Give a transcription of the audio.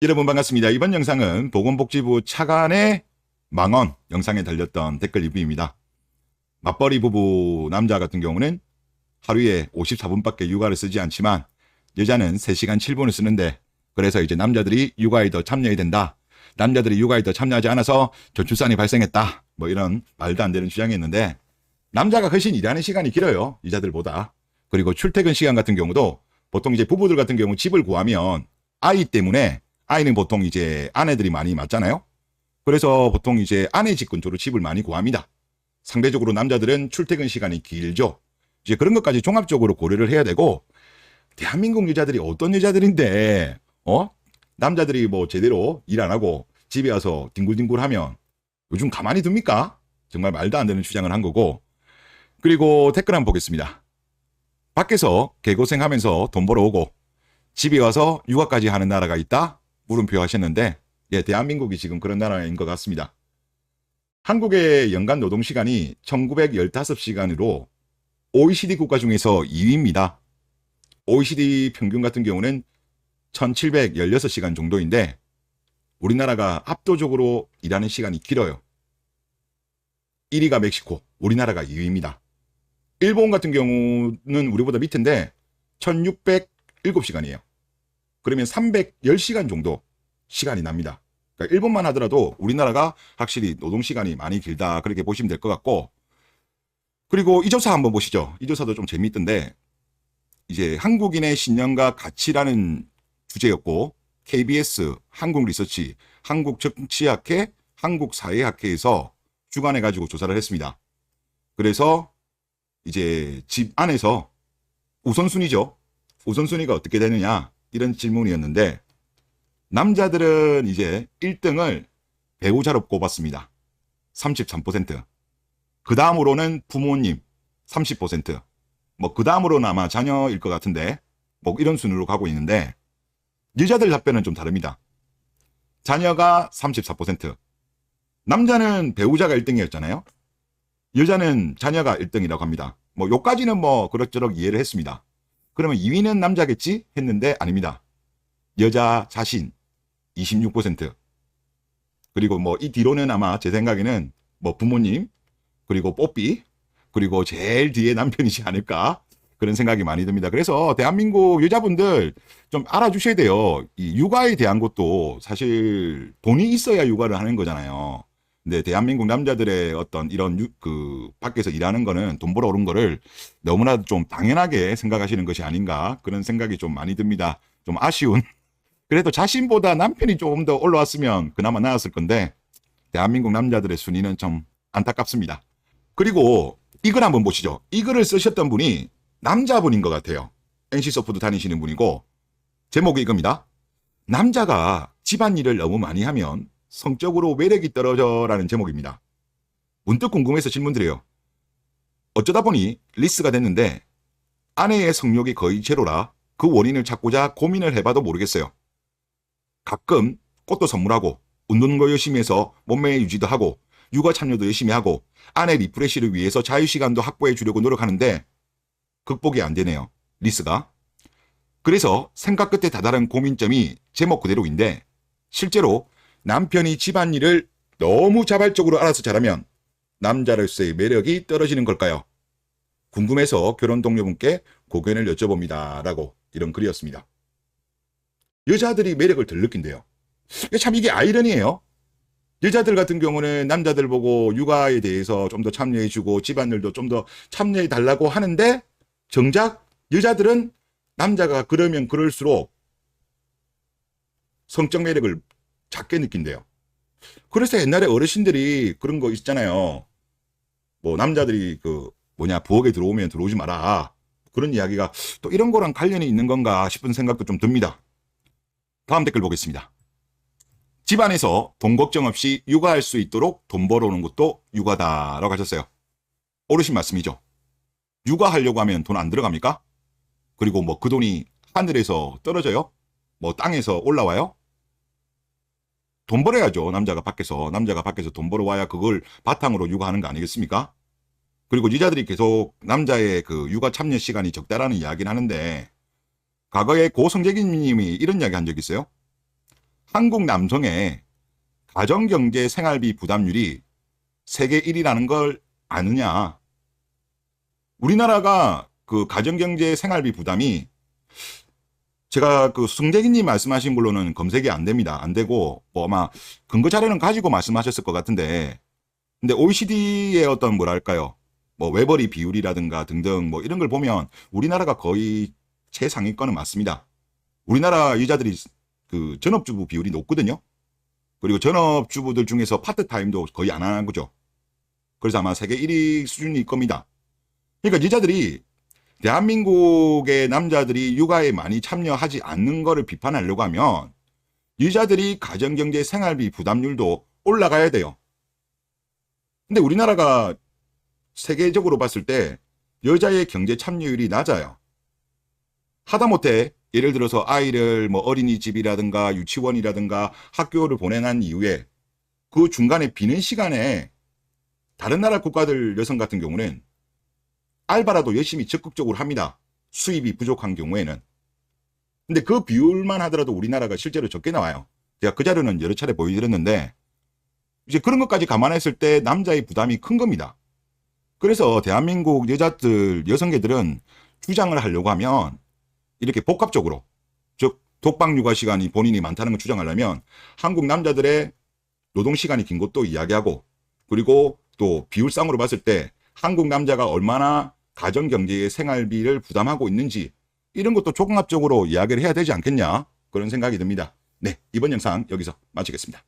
여러분 반갑습니다. 이번 영상은 보건복지부 차관의 망언 영상에 달렸던 댓글 리뷰입니다. 맞벌이 부부 남자 같은 경우는 하루에 54분밖에 육아를 쓰지 않지만 여자는 3시간 7분을 쓰는데, 그래서 이제 남자들이 육아에 더 참여해야 된다. 남자들이 육아에 더 참여하지 않아서 저출산이 발생했다. 뭐 이런 말도 안 되는 주장이 있는데, 남자가 훨씬 일하는 시간이 길어요. 여자들보다. 그리고 출퇴근 시간 같은 경우도 보통 이제 부부들 같은 경우 집을 구하면 아이 때문에, 아이는 보통 이제 아내들이 많이 맞잖아요. 그래서 보통 이제 아내 집 근처로 집을 많이 구합니다. 상대적으로 남자들은 출퇴근 시간이 길죠. 이제 그런 것까지 종합적으로 고려를 해야 되고, 대한민국 여자들이 어떤 여자들인데, 남자들이 뭐 제대로 일 안 하고 집에 와서 뒹굴뒹굴 하면 요즘 가만히 둡니까? 정말 말도 안 되는 주장을 한 거고. 그리고 댓글 한번 보겠습니다. 밖에서 개고생 하면서 돈 벌어오고 집에 와서 육아까지 하는 나라가 있다? 물음표 하셨는데, 예, 대한민국이 지금 그런 나라인 것 같습니다. 한국의 연간 노동시간이 1915시간으로 OECD 국가 중에서 2위입니다. OECD 평균 같은 경우는 1716시간 정도인데, 우리나라가 압도적으로 일하는 시간이 길어요. 1위가 멕시코, 우리나라가 2위입니다. 일본 같은 경우는 우리보다 밑인데 1607시간이에요. 그러면 310시간 정도 시간이 납니다. 그러니까 일본만 하더라도 우리나라가 확실히 노동시간이 많이 길다, 그렇게 보시면 될 것 같고. 그리고 이 조사 한번 보시죠. 이 조사도 좀 재미있던데, 이제 한국인의 신념과 가치라는 주제였고, KBS, 한국리서치, 한국정치학회, 한국사회학회에서 주관해가지고 조사를 했습니다. 그래서 이제 집 안에서 우선순위죠. 우선순위가 어떻게 되느냐, 이런 질문이었는데, 남자들은 이제 1등을 배우자로 꼽았습니다. 33%. 그 다음으로는 부모님 30%. 뭐 그 다음으로는 아마 자녀일 것 같은데, 뭐 이런 순으로 가고 있는데, 여자들 답변은 좀 다릅니다. 자녀가 34%. 남자는 배우자가 1등이었잖아요. 여자는 자녀가 1등이라고 합니다. 뭐 요까지는 뭐 그럭저럭 이해를 했습니다. 그러면 2위는 남자겠지 했는데 아닙니다. 여자 자신 26%. 그리고 뭐 이 뒤로는 아마 제 생각에는 뭐 부모님, 그리고 뽀삐, 그리고 제일 뒤에 남편이지 않을까, 그런 생각이 많이 듭니다. 그래서 대한민국 여자분들 좀 알아주셔야 돼요. 이 육아에 대한 것도 사실 돈이 있어야 육아를 하는 거잖아요. 근데 대한민국 남자들의 어떤 이런 밖에서 일하는 거는, 돈 벌어 오른 거를 너무나 좀 당연하게 생각하시는 것이 아닌가, 그런 생각이 좀 많이 듭니다. 좀 아쉬운. 그래도 자신보다 남편이 조금 더 올라왔으면 그나마 나았을 건데, 대한민국 남자들의 순위는 좀 안타깝습니다. 그리고 이걸 한번 보시죠. 이 글을 쓰셨던 분이 남자분인 것 같아요. NC소프트 다니시는 분이고, 제목이 이겁니다. 남자가 집안일을 너무 많이 하면 성적으로 매력이 떨어져라는 제목입니다. 문득 궁금해서 질문드려요. 어쩌다 보니 리스가 됐는데 아내의 성욕이 거의 제로라 그 원인을 찾고자 고민을 해봐도 모르겠어요. 가끔 꽃도 선물하고 운동도 열심히 해서 몸매 유지도 하고 육아 참여도 열심히 하고 아내 리프레시를 위해서 자유시간도 확보해 주려고 노력하는데 극복이 안 되네요. 리스가. 그래서 생각 끝에 다다른 고민점이 제목 그대로인데, 실제로 남편이 집안일을 너무 자발적으로 알아서 잘하면 남자로서의 매력이 떨어지는 걸까요? 궁금해서 결혼 동료분께 고견을 여쭤봅니다. 라고 이런 글이었습니다. 여자들이 매력을 덜 느낀대요. 참 이게 아이러니예요. 여자들 같은 경우는 남자들 보고 육아에 대해서 좀 더 참여해주고 집안일도 좀 더 참여해달라고 하는데, 정작 여자들은 남자가 그러면 그럴수록 성적 매력을 작게 느낀대요. 그래서 옛날에 어르신들이 그런 거 있잖아요. 뭐 남자들이 부엌에 들어오면 들어오지 마라, 그런 이야기가 또 이런 거랑 관련이 있는 건가 싶은 생각도 좀 듭니다. 다음 댓글 보겠습니다. 집안에서 돈 걱정 없이 육아할 수 있도록 돈 벌어오는 것도 육아다라고 하셨어요. 옳으신 말씀이죠. 육아하려고 하면 돈 안 들어갑니까? 그리고 뭐 그 돈이 하늘에서 떨어져요? 뭐 땅에서 올라와요? 돈 벌어야죠. 남자가 밖에서 돈 벌어와야 그걸 바탕으로 육아하는 거 아니겠습니까? 그리고 여자들이 계속 남자의 그 육아 참여 시간이 적다라는 이야기를 하는데, 과거에 고성재기님이 이런 이야기 한 적 있어요. 한국 남성의 가정경제 생활비 부담률이 세계 1위라는 걸 아느냐? 우리나라가 그 가정경제 생활비 부담이 제가 그 승재기님 말씀하신 걸로는 검색이 안 됩니다. 안 되고 뭐 아마 근거 자료는 가지고 말씀하셨을 것 같은데, 근데 OECD의 어떤 뭐랄까요, 뭐 외벌이 비율이라든가 등등 뭐 이런 걸 보면 우리나라가 거의 최상위권은 맞습니다. 우리나라 여자들이 그 전업주부 비율이 높거든요. 그리고 전업주부들 중에서 파트타임도 거의 안 하는 거죠. 그래서 아마 세계 1위 수준일 겁니다. 그러니까 여자들이 대한민국의 남자들이 육아에 많이 참여하지 않는 거를 비판하려고 하면 여자들이 가정경제 생활비 부담률도 올라가야 돼요. 근데 우리나라가 세계적으로 봤을 때 여자의 경제 참여율이 낮아요. 하다못해 예를 들어서 아이를 뭐 어린이집이라든가 유치원이라든가 학교를 보내난 이후에 그 중간에 비는 시간에 다른 나라 국가들 여성 같은 경우는 알바라도 열심히 적극적으로 합니다. 수입이 부족한 경우에는. 근데 그 비율만 하더라도 우리나라가 실제로 적게 나와요. 제가 그 자료는 여러 차례 보여드렸는데, 이제 그런 것까지 감안했을 때 남자의 부담이 큰 겁니다. 그래서 대한민국 여자들, 여성계들은 주장을 하려고 하면 이렇게 복합적으로, 즉 독박 육아 시간이 본인이 많다는 걸 주장하려면 한국 남자들의 노동 시간이 긴 것도 이야기하고, 그리고 또 비율상으로 봤을 때 한국 남자가 얼마나 가정경제의 생활비를 부담하고 있는지 이런 것도 종합적으로 이야기를 해야 되지 않겠냐, 그런 생각이 듭니다. 네, 이번 영상 여기서 마치겠습니다.